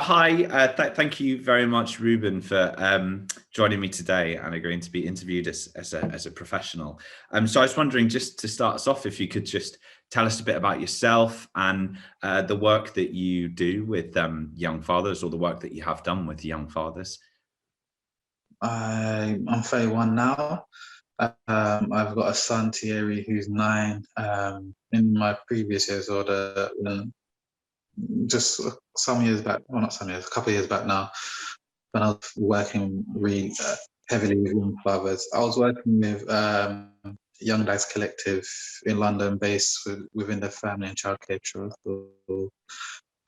Hi, thank you very much, Ruben, for joining me today and agreeing to be interviewed as a professional. So I was wondering, just to start us off, if you could just tell us a bit about yourself and the work that you do with young fathers, or the work that you have done with young fathers. I'm 31 now. I've got a son, Thierry, who's 9. In my previous years, or just some years back, well, not some years, a couple of years back now, when I was working really heavily with young fathers, I was working with Young Dads Collective in London, based within the Family and Childcare Trust,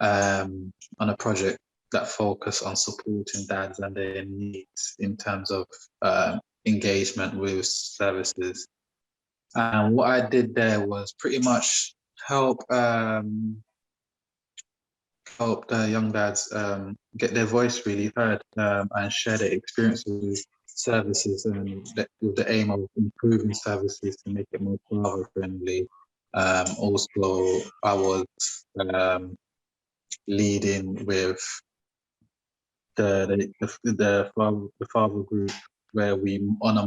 on a project that focused on supporting dads and their needs in terms of engagement with services. And what I did there was pretty much help the young dads get their voice really heard, and share their experiences with services, and with the aim of improving services to make it more father friendly. Also, I was leading with the father group, where we, on a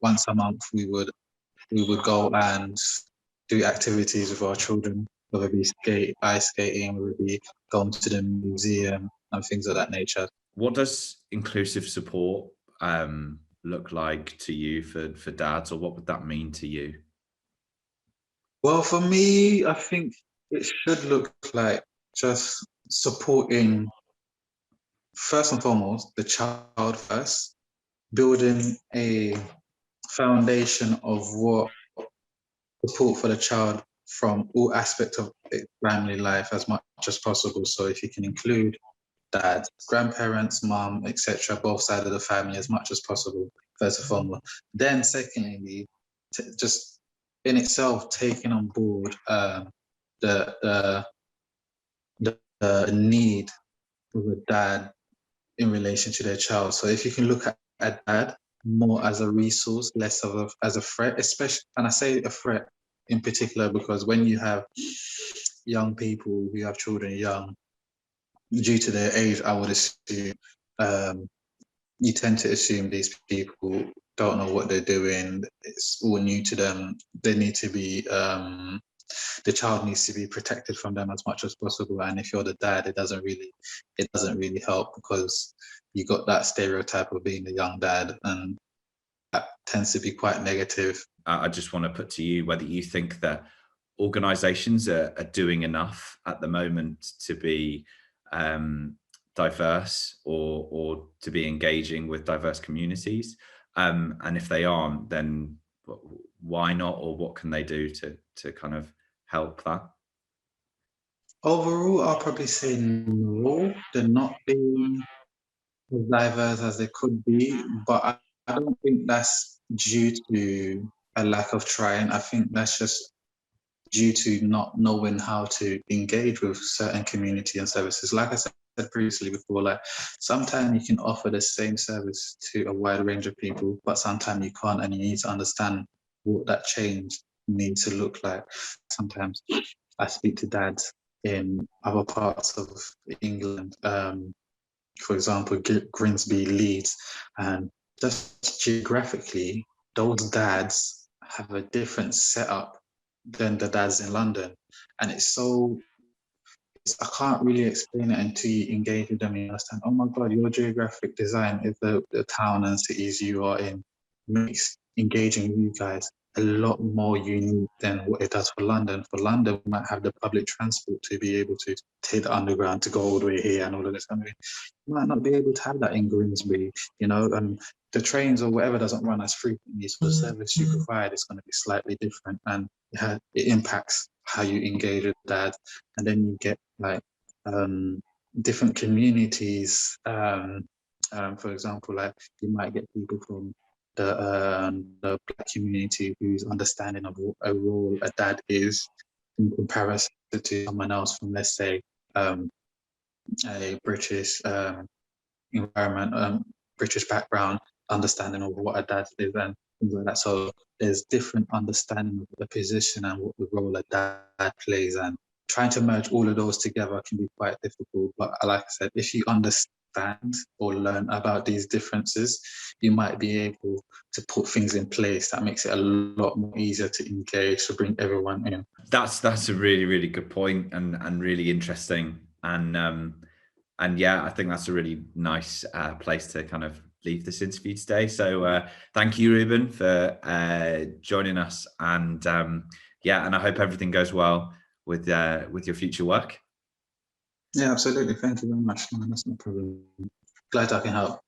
once a month, we would go and do activities with our children, whether it be ice skating, whether it be going to the museum and things of that nature. What does inclusive support look like to you for dads, or what would that mean to you? Well, for me, I think it should look like just supporting, first and foremost, the child first, building a foundation of what support for the child from all aspects of family life as much as possible. So if you can include dad, grandparents, mom, etc., both sides of the family as much as possible, first and foremost. Then secondly, just in itself taking on board the need of a dad in relation to their child. So if you can look at dad more as a resource, less of as a threat, especially, and I say a threat in particular because when you have young people who have children young, due to their age, I would assume you tend to assume these people don't know what they're doing. It's all new to them. They need to be, the child needs to be protected from them as much as possible. And if you're the dad, it doesn't really help, because you got that stereotype of being a young dad, and that tends to be quite negative. I just want to put to you whether you think that organisations are doing enough at the moment to be diverse, or to be engaging with diverse communities, and if they aren't, then why not, or what can they do to kind of help that? Overall, I'll probably say no, they're not being as diverse as they could be, but I don't think that's due to a lack of trying. I think that's just due to not knowing how to engage with certain community and services. Like I said previously before, like sometimes you can offer the same service to a wide range of people, but sometimes you can't, and you need to understand what that change needs to look like. Sometimes I speak to dads in other parts of England, for example, Grimsby, Leeds, and just geographically, those dads have a different setup than the dads in London. And I can't really explain it until you engage with them and you understand, oh my God, your geographic design is the town and cities you are in makes engaging with you guys a lot more unique than what it does for London. For London, we might have the public transport to be able to take the underground to go all the way here and all of this. I mean, you might not be able to have that in Grimsby, and the trains or whatever doesn't run as frequently. So the service you provide is going to be slightly different, and it impacts how you engage with that. And then you get like different communities. For example, like you might get people from the Black community whose understanding of what a role a dad is in comparison to someone else from, let's say, a British environment, British background, understanding of what a dad is and things like that. So there's different understanding of the position and what the role a dad plays. And trying to merge all of those together can be quite difficult. But like I said, if you understand or learn about these differences, you might be able to put things in place that makes it a lot more easier to engage, to bring everyone in. That's a really, really good point, and really interesting. And yeah, I think that's a really nice place to kind of leave this interview today. So thank you, Ruben, for joining us. And yeah, and I hope everything goes well with your future work. Yeah, absolutely. Thank you very much. That's no problem. Glad I can help.